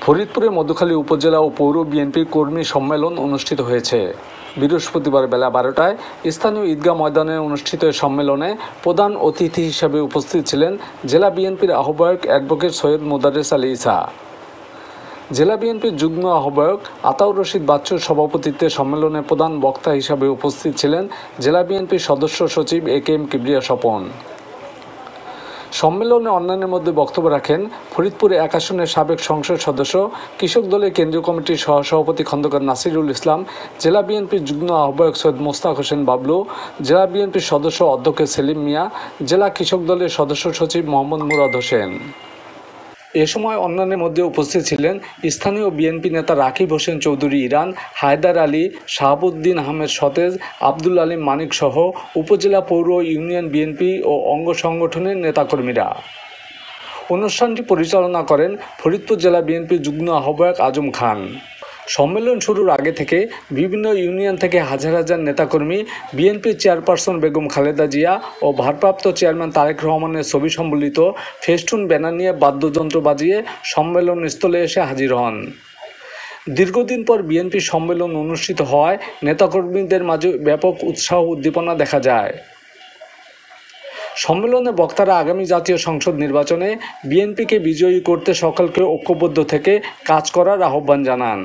ফরিদপুরে মধুখালী উপজেলা ও পৌর বিএনপির কর্মী সম্মেলন অনুষ্ঠিত হয়েছে। বৃহস্পতিবার বেলা 12টায় স্থানীয় ঈদগাহ ময়দানে অনুষ্ঠিত সম্মেলনে প্রধান অতিথি হিসেবে উপস্থিত ছিলেন জেলা বিএনপির আহ্বায়ক অ্যাডভোকেট সৈয়দ মোদারেস আলী ঈসা। জেলা বিএনপির যুগ্ম আহ্বায়ক আতাউর রশিদ বাচ্চুর সভাপতিত্বে সম্মেলনে প্রধান বক্তা হিসাবে উপস্থিত ছিলেন জেলা বিএনপির সদস্য সচিব এ.কে.এম. কিবরিয়া স্বপন। সম্মেলনে অন্যান্যের মধ্যে বক্তব্য রাখেন ফরিদপুর 1 আসনের সাবেক সংসদ সদস্য, কৃষক দলের কেন্দ্রীয় কমিটির সহসভাপতি খন্দকার নাসিরুল ইসলাম, জেলা বিএনপির যুগ্ম আহ্বায়ক সৈয়দ মোস্তাক হোসেন বাবলু, জেলা বিএনপির সদস্য অধ্যক্ষ সেলিম মিয়া, জেলা কৃষক দলের সদস্য সচিব মোহাম্মদ মুরাদ হোসেন। এ সময় অন্যান্যের মধ্যে উপস্থিত ছিলেন স্থানীয় বিএনপি নেতা রাকিব হোসেন চৌধুরী ইরান, হায়দার আলী, শাহাবুদ্দিন আহমেদ সতেজ, আব্দুল আলিম মানিক সহ উপজেলা পৌর ইউনিয়ন বিএনপি ও অঙ্গ সংগঠনের নেতাকর্মীরা। অনুষ্ঠানটি পরিচালনা করেন ফরিদপুর জেলা বিএনপির যুগ্ম আহ্বায়ক আজম খান। সম্মেলন শুরুর আগে থেকে বিভিন্ন ইউনিয়ন থেকে হাজার হাজার নেতাকর্মী বিএনপির চেয়ারপারসন বেগম খালেদা জিয়া ও ভারপ্রাপ্ত চেয়ারম্যান তারেক রহমানের ছবি সম্বলিত ফেস্টুন ব্যানার নিয়ে বাদ্যযন্ত্র বাজিয়ে সম্মেলন স্থলে এসে হাজির হন। দীর্ঘদিন পর বিএনপি সম্মেলন অনুষ্ঠিত হওয়ায় নেতাকর্মীদের মাঝে ব্যাপক উৎসাহ উদ্দীপনা দেখা যায়। সম্মেলনে বক্তারা আগামী জাতীয় সংসদ নির্বাচনে বিএনপিকে বিজয়ী করতে সকলকে ঐক্যবদ্ধ থেকে কাজ করার আহ্বান জানান।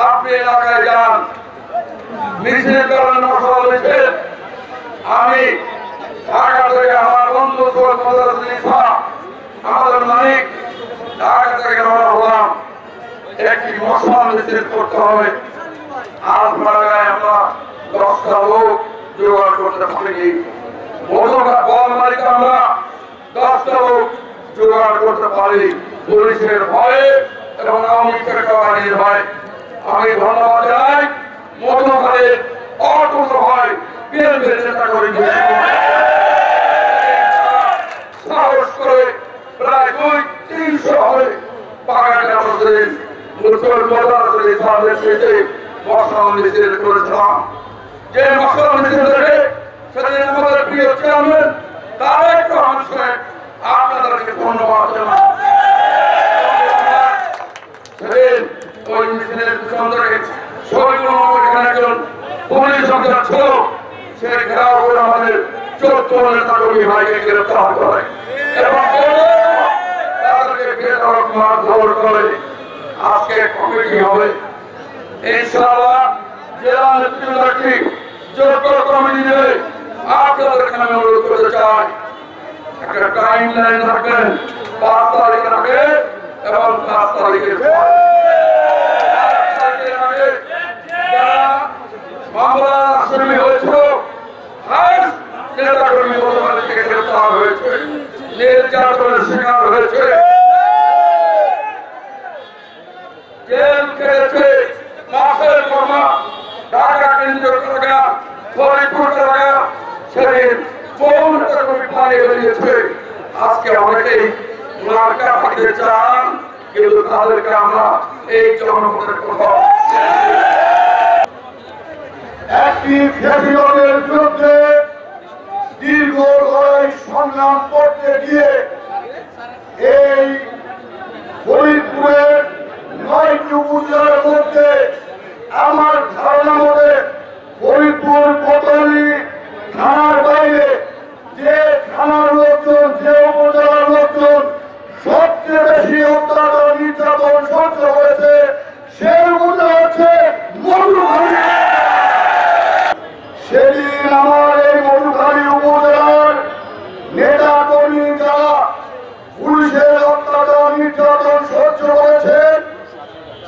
আপনি এলাকায় যান, মিছিল করার মশলা হয়েছে। আমি ঢাকা থেকে আমার বন্ধু আমাদের মালিক ঢাকা থেকে রওনা হলাম। একটি মশলা মিছিল করতে হবে। আমরা 10টা লোক জোগাড় করতে পারিনি। বল মালিক আমরা 10টা লোক জোগাড় করতে পারি পুলিশের ভয়ে এবং আওয়ামী লীগের ভয়ে। আমি ধন্যবাদ জানাই মধুখালীর অটুট হয় বিএনপির নেতা করে সাহস করে প্রায় 200-300 হয় বাগানে আমাদের মশলা মিছিল করেছিলাম। যে মশলা মিছিল থেকে সেদিন আমাদের প্রিয় চেয়ারম্যান তারেক রহমান সাহেব আপনাদেরকে ধন্যবাদ জানাই। সেদিন ওই মিছিলের পিছন থেকে একজন পুলিশ অফিসার ছিল, সে ঘেরাও করে আমাদের 14 নেতাকর্মী ভাইকে গ্রেপ্তার করে এবং তাদেরকে বেধড়ক মারধর করে। আজকে কমিটি হবে ইনশাআল্লাহ। জেলা নেতৃত্বটি যোগ্য কমিটি দেবে। আপনাদেরকে আমি অনুরোধ করতে চাই, একটা টাইম লাইন রাখবেন, 5 তারিখের আগে এবং 5 তারিখের পর। মামলা আসামি হয়েছিল, নেতাকর্মী বর্তমানে থেকে গ্রেপ্তার হয়েছে, নির্যাতনের শিকার হয়েছে, জেল খেয়েছে, মাসের পর মাস ঢাকা কেন্দ্রীয় কারাগার, ফরিদপুর কারাগার, সেদিন বহু নেতাকর্মী পালিয়ে বেরিয়েছে। আজকে অনেকেই মার্কা পাঠিয়ে চান, কিন্তু তাদেরকে আমরা এই জনগণের কথা একটি ফ্যাসিবাদের বিরুদ্ধে দীর্ঘ লড়াই সংগ্রাম করতে গিয়ে এই ফরিদপুরের 9টি উপজেলার মধ্যে আমার ধারণা মতে ফরিদপুর কোতোয়ালি থানার বাইরে যে থানার লোকজন, যে উপজেলার লোকজন সবচেয়ে বেশি অত্যাচার নির্যাতন সহ্য করেছে সেই উপজেলা হচ্ছে মধুখালী। সেদিন আমার এই মধুখালী উপজেলার নেতা কর্মী যারা পুলিশের অত্যাচার নির্যাতন সহ্য করেছেন,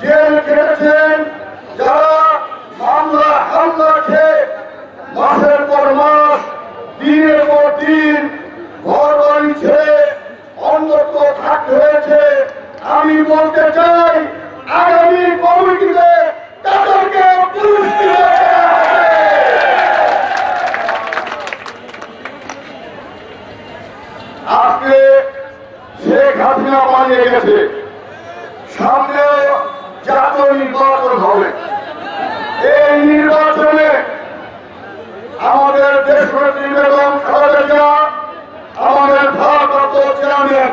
জেল খেটেছেন, যারা মামলা হামলা খেয়ে মাসের পর মাস, দিনের পর দিন ঘর বাড়ি ছেড়ে অন্যত্র থাকতে হয়েছে, আমি বলতে চাই আগামী কমিটিতে তাদেরকে পুরস্কৃত আজকে শেখ হাসিনা পালিয়ে গেছে, সামনে জাতীয় নির্বাচন হবে। এই নির্বাচনে আমাদের দেশনেত্রী বেগম খালেদা জিয়া, আমাদের ভারপ্রাপ্ত চেয়ারম্যান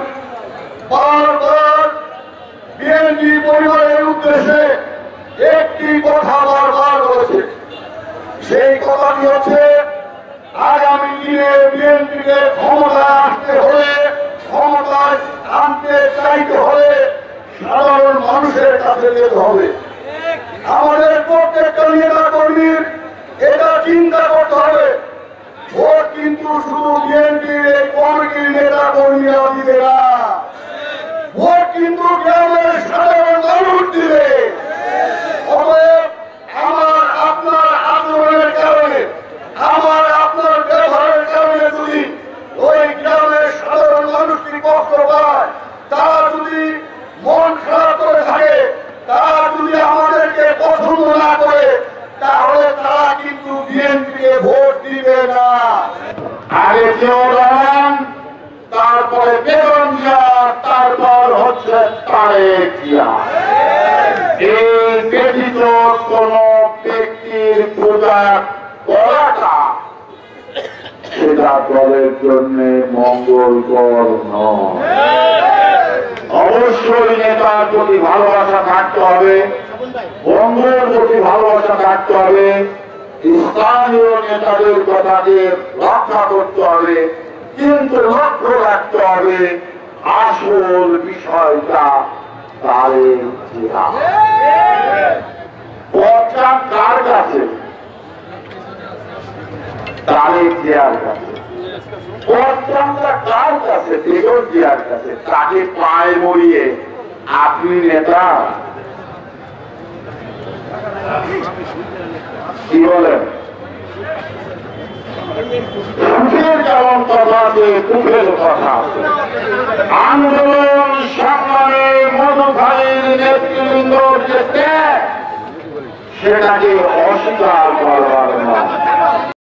বারবার বিএনপি পরিবারের উদ্দেশ্যে একটি কথা বারবার বলেছে। সেই কথাটি হচ্ছে আগামী দিনে বিএনপিকে ক্ষমতায় আসতে হলে, ক্ষমতায় আনতে চাইতে হলে সাধারণ মানুষের কাছে যেতে হবে। আমাদের প্রত্যেকটা নেতা কর্মীর এটা চিন্তা করতে হবে, ভোট কিন্তু শুধু বিএনপির এই কমিটির নেতা কর্মীরা দিবে না, ভোট কিন্তু গ্রামের সাধারণ মানুষ দিবে। অতএব আমার আপনার আন্দোলনের কারণে, আমার আপনার ব্যবহারের কারণে যদি ওই গ্রামের সাধারণ মানুষটি কষ্ট পায়, তারা যদি মন খারাপ করে থাকে, তারা যদি আমাদেরকে পছন্দ না করে, তাহলে তারা কিন্তু বিএনপিকে ভোট দিবে না। আগে জিয়াউর, তারপরে বেগম জিয়া, তারপর হচ্ছে তারেক জিয়া। এই ব্যতীত কোন ব্যক্তির পূজা করাটা সেটা দলের জন্য মঙ্গলকর নয়। অবশ্যই নেতার প্রতি ভালোবাসা থাকতে হবে, বন্ধুর প্রতি ভালোবাসা থাকতে হবে, স্থানীয় নেতাদের কথাকে রক্ষা করতে হবে, কিন্তু লক্ষ্য রাখতে হবে আসল বিষয়টা তারেক জিয়া। পথটা কার কাছে? তারেক জিয়ার কাছে। পথটা কার কাছে? বেগম জিয়ার কাছে। তাকে পায়ে মরিয়ে আপনি নেতা কি বলেন? সুখের যেমন কথা আছে, দুঃখের কথা আছে। আন্দোলন সংগ্রামে মধুখালীর নেতৃবৃন্দ যে ত্যাগ, সেটাকে অস্বীকার করবার নয়।